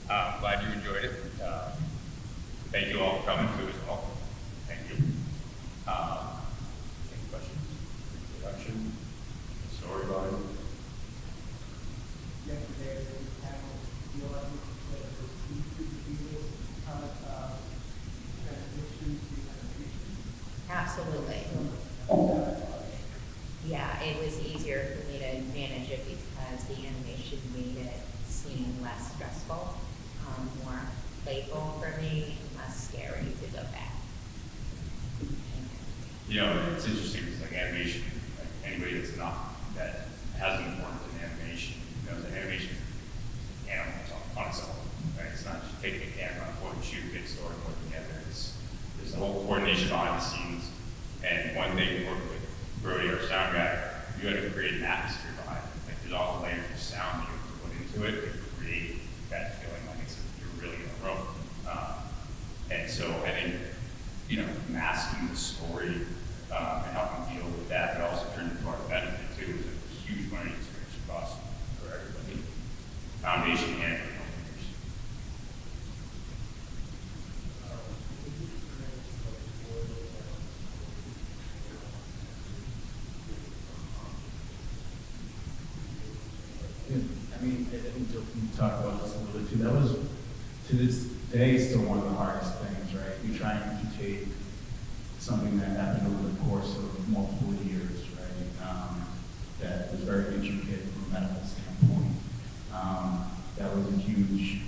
Glad you enjoyed it. Thank you all for coming too as well. Thank you. Any questions? Introduction? Story about it? Yesterday, the panel, the audience, whether it was YouTube videos, transition to animation. Absolutely. Yeah, it was easier for me to manage it because the animation made it seem less stressful, more playful for me, and less scary to go back. You know, it's interesting because like animation, like anybody that hasn't worked in animation knows that animation is animals on its own, right? It's not just taking a camera, point and shoot, get a story, put it together. There's the whole coordination behind the scenes. And one thing, working with Brody, our sound guy, you got to create an atmosphere behind it. Like there's all the layers of sound that you have to put into it to create that feeling like you're really in a room. And so I think, you know, masking the story and helping deal with that, but also turn it to our benefit too, is a huge learning experience for everybody. Foundation and for filmmakers. I mean, I think Jill can talk about this a little bit too. That was, to this day, still one of the hardest things, right? You're trying to take something that happened over the course of multiple years, right? That was very intricate from a medical standpoint. That was a huge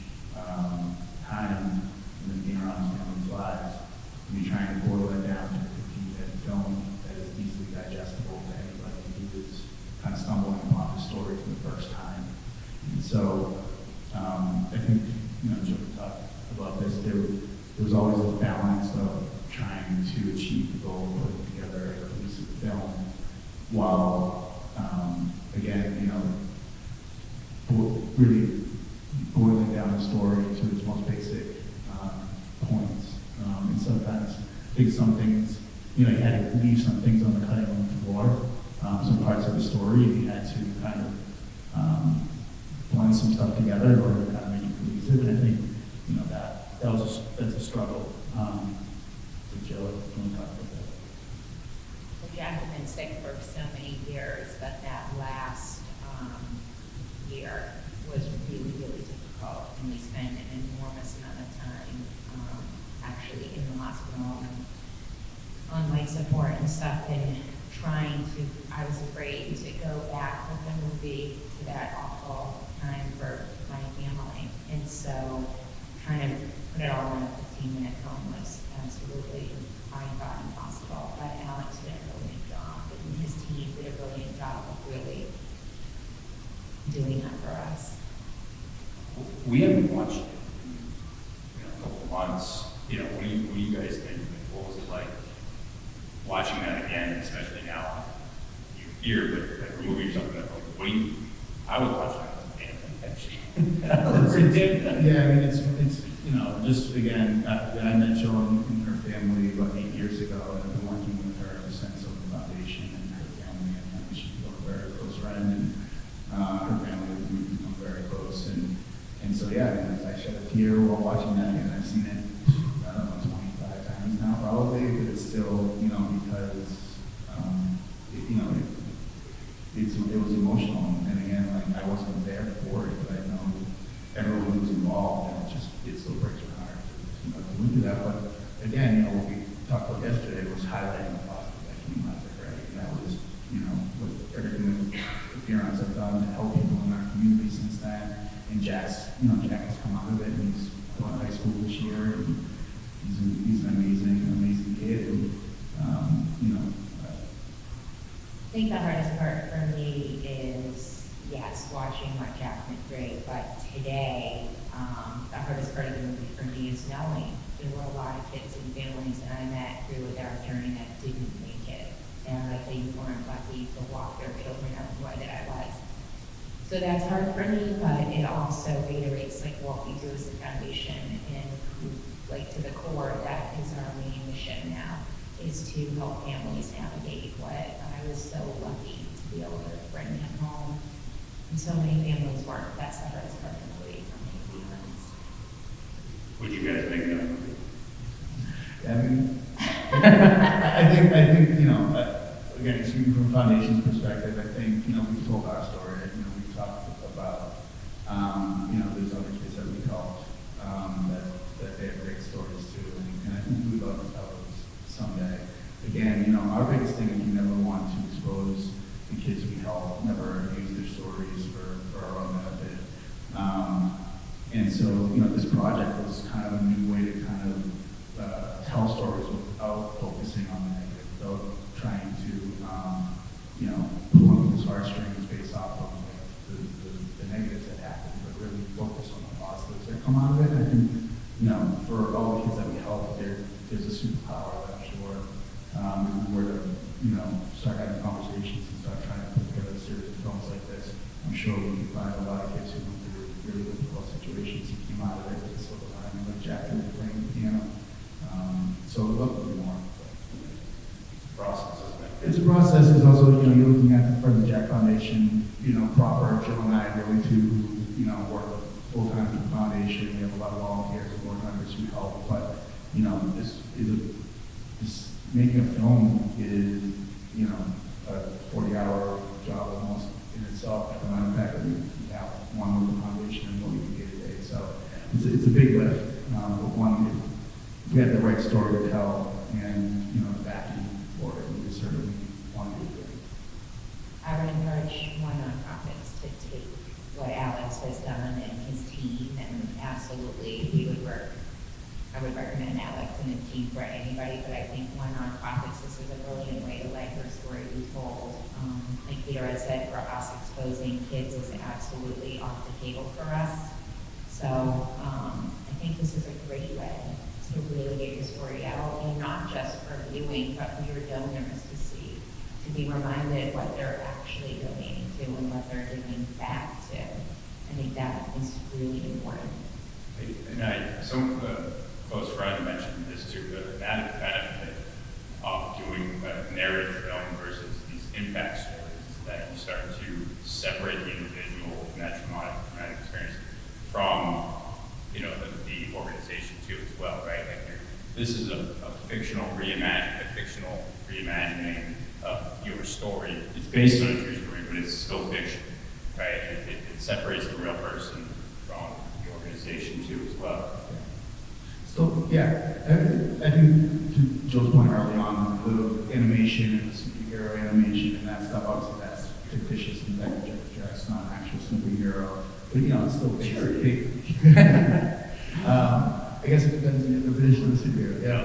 time in the Fearons family's lives. And you're trying to boil that down to a 15-minute film that is easily digestible to anybody who is kind of stumbling upon the story for the first time. And so I think, you know, Jill talked about this, there was always a balance of trying to achieve the goal of putting together a cohesive film while, again, you know, really boiling down the story to its most basic points. And sometimes I think some things, you know, you had to leave some things on the cutting room floor, some parts of the story, and you had to kind of blend some stuff together in order to kind of make it cohesive. And I think, you know, that's a struggle. So Jill, do you want to talk about that? Well, Jack had been sick for so many years, but that last year was really, really difficult, and we spent an enormous amount of time actually in the hospital and on life support and stuff, and I was afraid to go back with the movie to that awful time for my family. And so trying to put it all in a 15-minute film was absolutely, I thought, impossible. But Alex did a brilliant job, and his team did a brilliant job of really doing that for us. We haven't watched it in a couple of months. You know, what do you guys think? What was it like watching that again, especially now you're here, but like removing something that, like, I would watch that actually. Yeah, I mean, it's you know, just again, I met Jill and her family about 8 years ago, and I've been working with her ever since on the foundation and her family, and she's become a very close friend, and her family has become very close, and so yeah, I mean, I shed a tear while watching that, and I've seen it, I don't know, 25 times now probably, but it's still, you know, because you know, it was emotional, and again, like I wasn't there for it, but I know everyone who was involved, and it still breaks my heart to go through that. But again, you know, what we talked about yesterday was highlighting the positive that came out of it, right? And that was, you know, what everything that the Fearons have done to help people in our community since then. And Jack has come out of it, and he's going to high school this year, and he's an amazing kid, and you know. I think the hardest part for me is, yes, watching what Jack went through, but today, the hardest part of the movie for me is knowing there were a lot of kids and families that I met through their journey that didn't make it, and that they weren't lucky to walk their children out the way that I was. So that's hard for me, but it also reiterates like what we do as a foundation, and like to the core, that is our main mission now, is to help families navigate what I was so lucky to be able to bring him home. And so many families weren't. That's the hardest part of the movie for me, to be honest. would you guys make that movie? I mean, I think, you know, again, speaking from Foundation's perspective, I think, you know, we've told our story, you know, we've talked about, you know, there's other kids that we helped, that they have great stories too, and I think we'd love to tell those someday. Again, you know, our biggest thing is we never want to expose the kids we help, never use their stories for our own benefit. And so, you know, this project was kind of a new way to kind of tell stories without focusing on the negative, without trying to, you know, pull on people's heartstrings based off of like, the negatives that happen, but really focus on the positives that come out of it. And I think, you know, for all the kids that we help, there's a superpower that I'm sure if we were to, you know, start having conversations and start trying to put together a series of films like this, I'm sure we could find a lot of kids who went through really difficult situations and came out of it with a silver lining, like Jack who was playing the piano. So we'd love to do more. Process, isn't it? It's a process. It's also, you know, you're looking at for the Jack Foundation, you know, proper. Jill and I really too, you know, work full-time for the foundation. We have a lot of volunteers and board members who help. But, you know, this making a film is, you know, a 40-hour job almost in itself. The amount of fact that we have one with the foundation and what we do day to day. So it's a big lift. But one, if we have the right story to tell and, you know, the backing for it, we certainly want to do it. I would encourage more nonprofits to take what Alex has done and his team, and absolutely I would recommend Alex and his team for anybody, but I think more nonprofits, this is a brilliant way to let her story be told. Like Peter has said, for us, exposing kids is absolutely off the table for us. So I think this is a great way to really get your story out, and not just for viewing, but for your donors to see, to be reminded what they're actually donating to and what they're giving back to. I think that is really important. And some of the close friends mentioned this too, the added benefit of doing a narrative film versus these impact stories is that you start to separate the individual and that traumatic experience from, you know, the organization too as well, right? Like this is a fictional reimagining of your story. It's based on a true story, but it's still fiction, right? It separates the real person from the organization too as well. So, yeah, I think to Joe's point early on, the animation and the superhero animation and that stuff, obviously that's fictitious and that's not an actual superhero. But, you know, it's still I guess it depends on the definition of the superhero. Yeah.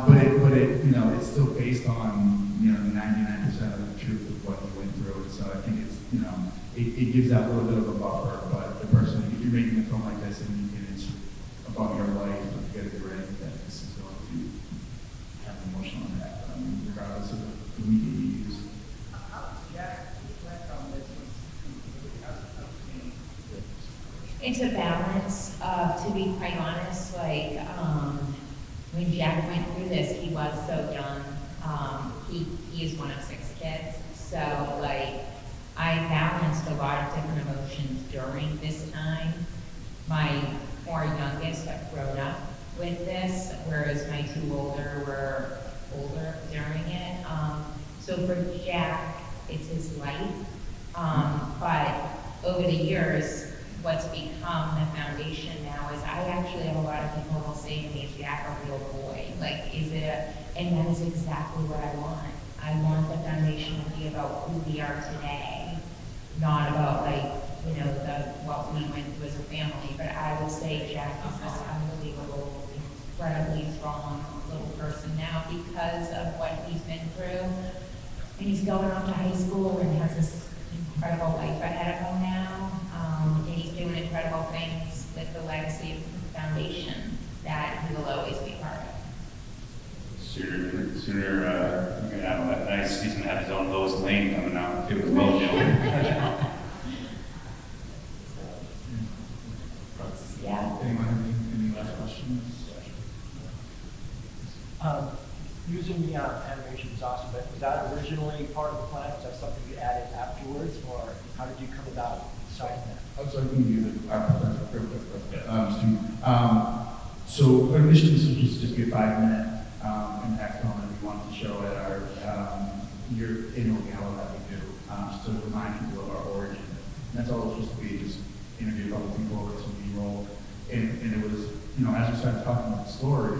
But it, you know, it's still based on, you know, 99% of the truth of what you went through. So I think it's, you know, it gives that little bit of a buffer. But the person, if you're making a film like this and it's about your life, you got to be ready that this is going to have an emotional impact, regardless of the media you use. It's a balance of, to be quite honest, like, when Jack went through this, he was so young. He is one of 6 kids. So, like, I balanced a lot of different emotions during this time. My 4 youngest have grown up with this, whereas my 2 older were older during it. So for Jack, it's his life. But over the years, what's become the foundation now is I actually have a lot of people who will say to me, is Jack a real boy? Like, and that is exactly what I want. I want the foundation to be about who we are today, not about like, you know, what we went through as a family. But I would say Jack is this unbelievable, incredibly strong little person now because of what he's been through. And he's going off to high school and has this incredible life ahead of him now. And he's doing incredible things with the legacy of the foundation that he will always be part of. Sooner you're gonna have that nice, he's gonna have his own Lois Lane coming out too as well, Jill. Yeah. Anyone have any last questions? Using the animation is awesome, but was that originally part of the plan? Was that something you added afterwards, or how did you come about deciding that? I'm sorry, can you use it? So initially, this was just be a 5-minute impact film that we wanted to show at our year annual gala that we do, just to remind people of our origin. And that's all it was supposed to be, just interview a couple people with some B-roll. And it was, as we started talking about the story,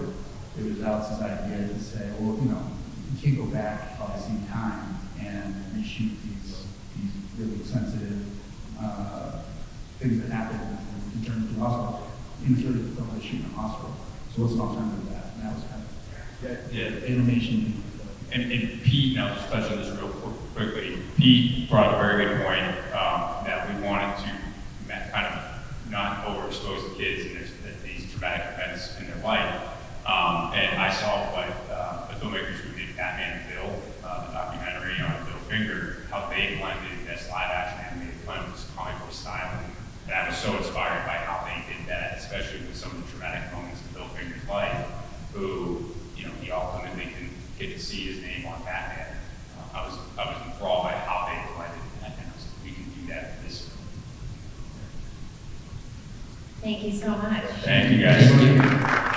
it was Alex's idea to say, well, you can't go back, obviously, in time and reshoot these really sensitive things that happen in terms of the hospital. In the film, they shoot in a hospital. So what's an alternative to that? And that was kind of animation. And Pete, now just touch on this real quickly. Pete brought a very good point that we wanted to kind of not overexpose the kids in these traumatic events in their life. And I saw what the filmmakers who did Batman and Bill, the documentary on Bill Finger, how they blended this live action animated film with this comic book style. And I was so inspired by how they did that, especially with some of the traumatic moments in Bill Finger's life, who, he ultimately can get to see his name on Batman. I was enthralled by how they blended that, and I was like, we can do that in this film. Thank you so much. Thank you guys.